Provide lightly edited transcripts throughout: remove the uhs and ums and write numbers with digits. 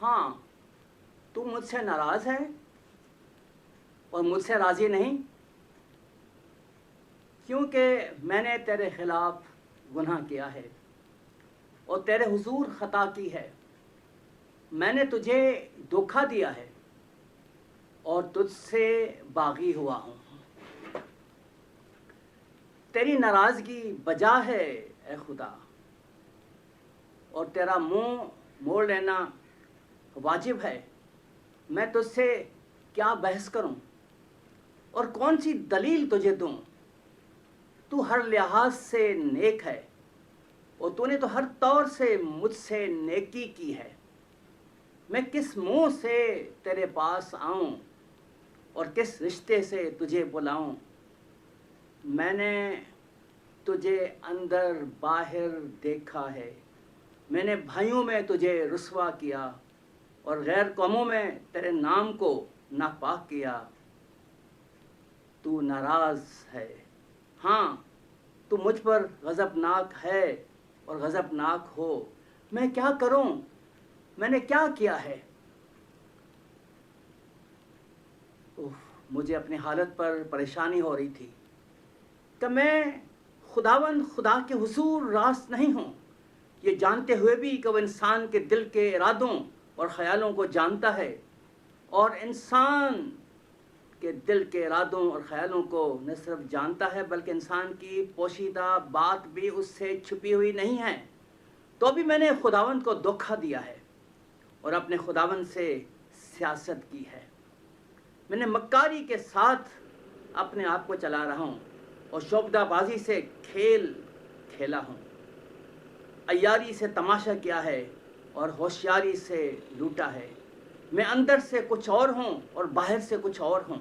ہاں تو مجھ سے ناراض ہے اور مجھ سے راضی نہیں، کیونکہ میں نے تیرے خلاف گناہ کیا ہے اور تیرے حضور خطا کی ہے۔ میں نے تجھے دھوکا دیا ہے اور تجھ سے باغی ہوا ہوں۔ تیری ناراضگی بجا ہے اے خدا، اور تیرا منہ موڑ لینا واجب ہے۔ میں تجھ سے کیا بحث کروں اور کون سی دلیل تجھے دوں؟ تو ہر لحاظ سے نیک ہے اور تو نے تو ہر طور سے مجھ سے نیکی کی ہے۔ میں کس منہ سے تیرے پاس آؤں اور کس رشتے سے تجھے بلاؤں؟ میں نے تجھے اندر باہر دیکھا ہے، میں نے بھائیوں میں تجھے رسوا کیا اور غیر قوموں میں تیرے نام کو ناپاک کیا۔ تو ناراض ہے، ہاں تو مجھ پر غضبناک ہے اور غضبناک ہو۔ میں کیا کروں؟ میں نے کیا کیا ہے؟ مجھے اپنی حالت پر پریشانی ہو رہی تھی کہ میں خداوند خدا کے حضور راست نہیں ہوں، یہ جانتے ہوئے بھی کہ وہ انسان کے دل کے ارادوں اور خیالوں کو جانتا ہے، اور انسان کے دل کے ارادوں اور خیالوں کو نہ صرف جانتا ہے بلکہ انسان کی پوشیدہ بات بھی اس سے چھپی ہوئی نہیں ہے۔ تو بھی میں نے خداوند کو دھوکا دیا ہے اور اپنے خداوند سے سیاست کی ہے۔ میں نے مکاری کے ساتھ اپنے آپ کو چلا رہا ہوں اور شعبدہ بازی سے کھیل کھیلا ہوں، عیاری سے تماشا کیا ہے اور ہوشیاری سے لوٹا ہے۔ میں اندر سے کچھ اور ہوں اور باہر سے کچھ اور ہوں۔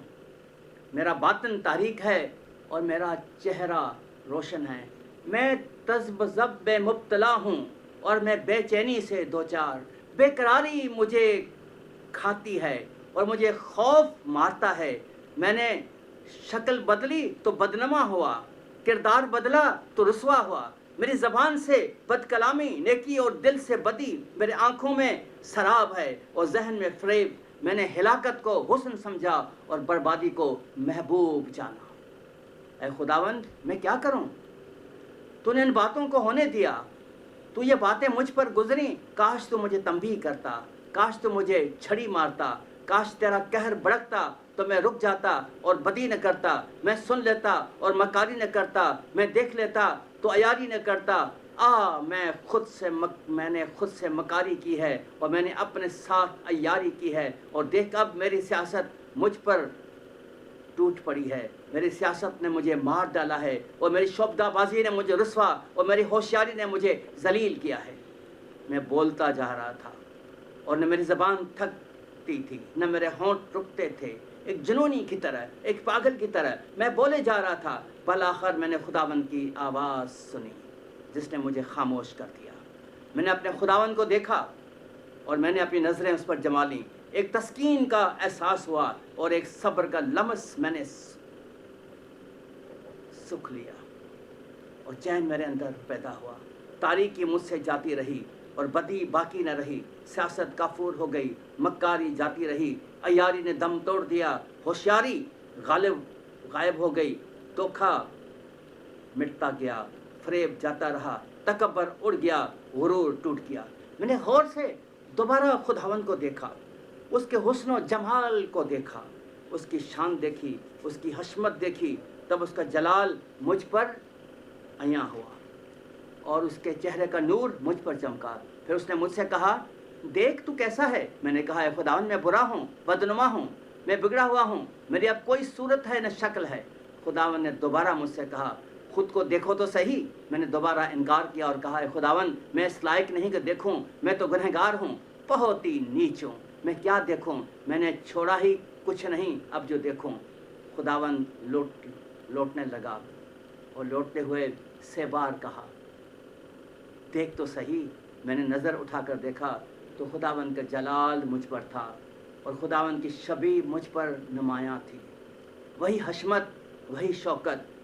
میرا باطن تاریک ہے اور میرا چہرہ روشن ہے۔ میں تذبذب میں مبتلا ہوں اور میں بے چینی سے دوچار۔ بے قراری مجھے کھاتی ہے اور مجھے خوف مارتا ہے۔ میں نے شکل بدلی تو بدنما ہوا، کردار بدلا تو رسوا ہوا۔ میری زبان سے بد کلامی، نیکی اور دل سے بدی، میرے آنکھوں میں سراب ہے اور ذہن میں فریب۔ میں نے ہلاکت کو حسن سمجھا اور بربادی کو محبوب جانا۔ اے خداوند میں کیا کروں؟ تو نے ان باتوں کو ہونے دیا، تو یہ باتیں مجھ پر گزریں۔ کاش تو مجھے تنبیہ کرتا، کاش تو مجھے چھڑی مارتا، کاش تیرا قہر بڑکتا تو میں رک جاتا اور بدی نہ کرتا۔ میں سن لیتا اور مکاری نہ کرتا، میں دیکھ لیتا تو عیاری نہ کرتا۔ میں نے خود سے مکاری کی ہے اور میں نے اپنے ساتھ عیاری کی ہے، اور دیکھ اب میری سیاست مجھ پر ٹوٹ پڑی ہے۔ میری سیاست نے مجھے مار ڈالا ہے اور میری شعبدہ بازی نے مجھے رسوا اور میری ہوشیاری نے مجھے ذلیل کیا ہے۔ میں بولتا جا رہا تھا اور نہ میری زبان تھکتی تھی نہ میرے ہونٹ رکتے تھے، ایک جنونی کی طرح، ایک پاگل کی طرح میں بولے جا رہا تھا۔ بالآخر میں نے خداوند کی آواز سنی جس نے مجھے خاموش کر دیا۔ میں نے اپنے خداوند کو دیکھا اور میں نے اپنی نظریں اس پر جما لیں۔ ایک تسکین کا احساس ہوا اور ایک صبر کا لمس میں نے سکھ لیا اور چین میرے اندر پیدا ہوا۔ تاریکی مجھ سے جاتی رہی اور بدی باقی نہ رہی۔ سیاست کافور ہو گئی، مکاری جاتی رہی، عیاری نے دم توڑ دیا، ہوشیاری غائب ہو گئی، دھوکا مٹتا گیا، فریب جاتا رہا، تکبر اڑ گیا، غرور ٹوٹ گیا۔ میں نے غور سے دوبارہ خداوند کو دیکھا، اس کے حسن و جمال کو دیکھا، اس کی شان دیکھی، اس کی حشمت دیکھی۔ تب اس کا جلال مجھ پر عیاں ہوا اور اس کے چہرے کا نور مجھ پر چمکا۔ پھر اس نے مجھ سے کہا، دیکھ تو کیسا ہے؟ میں نے کہا، اے خداوند میں برا ہوں، بدنما ہوں، میں بگڑا ہوا ہوں، میری اب کوئی صورت ہے نہ شکل ہے۔ خداوند نے دوبارہ مجھ سے کہا، خود کو دیکھو تو صحیح۔ میں نے دوبارہ انکار کیا اور کہا، اے خداوند میں اس لائق نہیں کہ دیکھوں، میں تو گنہگار ہوں، بہت ہی نیچ ہوں، میں کیا دیکھوں؟ میں نے چھوڑا ہی کچھ نہیں، اب جو دیکھوں۔ خداوند لوٹنے لگا اور لوٹتے ہوئے 6 بار کہا، دیکھ تو صحیح۔ میں نے نظر اٹھا کر دیکھا تو خداوند کا جلال مجھ پر تھا اور خداوند کی شبیہ مجھ پر نمایاں تھی، وہی حشمت، وہی شوکت۔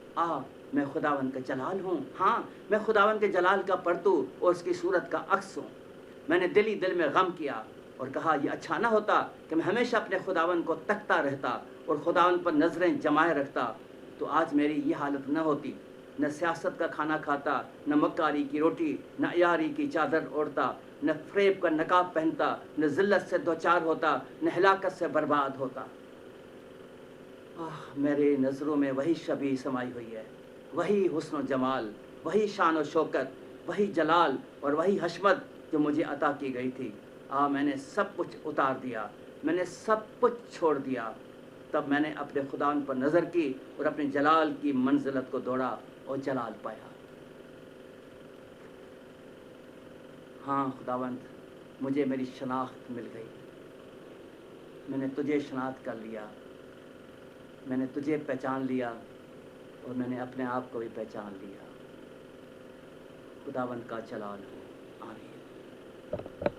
میں خداوند کا جلال ہوں، ہاں میں خداوند کے جلال کا پرتو اور اس کی صورت کا عکس ہوں۔ میں نے دل ہی دل میں غم کیا اور کہا یہ اچھا نہ ہوتا کہ میں ہمیشہ اپنے خداوند کو تکتا رہتا اور خداوند پر نظریں جمائے رکھتا، تو آج میری یہ حالت نہ ہوتی، نہ سیاست کا کھانا کھاتا، نہ مکاری کی روٹی، نہ عیاری کی چادر اوڑھتا، نہ فریب کا نقاب پہنتا، نہ ذلت سے دوچار ہوتا، نہ ہلاکت سے برباد ہوتا۔ میرے نظروں میں وہی شبیہ سمائی ہوئی ہے، وہی حسن و جمال، وہی شان و شوکت، وہی جلال اور وہی حشمت جو مجھے عطا کی گئی تھی۔ میں نے سب کچھ اتار دیا، میں نے سب کچھ چھوڑ دیا۔ تب میں نے اپنے خداوند پر نظر کی اور اپنے جلال کی منزلت کو دوڑا اور جلال پایا۔ ہاں خداوند، مجھے میری شناخت مل گئی، میں نے تجھے شناخت کر لیا، میں نے تجھے پہچان لیا اور میں نے اپنے آپ کو بھی پہچان لیا۔ خداوند کا جلال ہو، آمین۔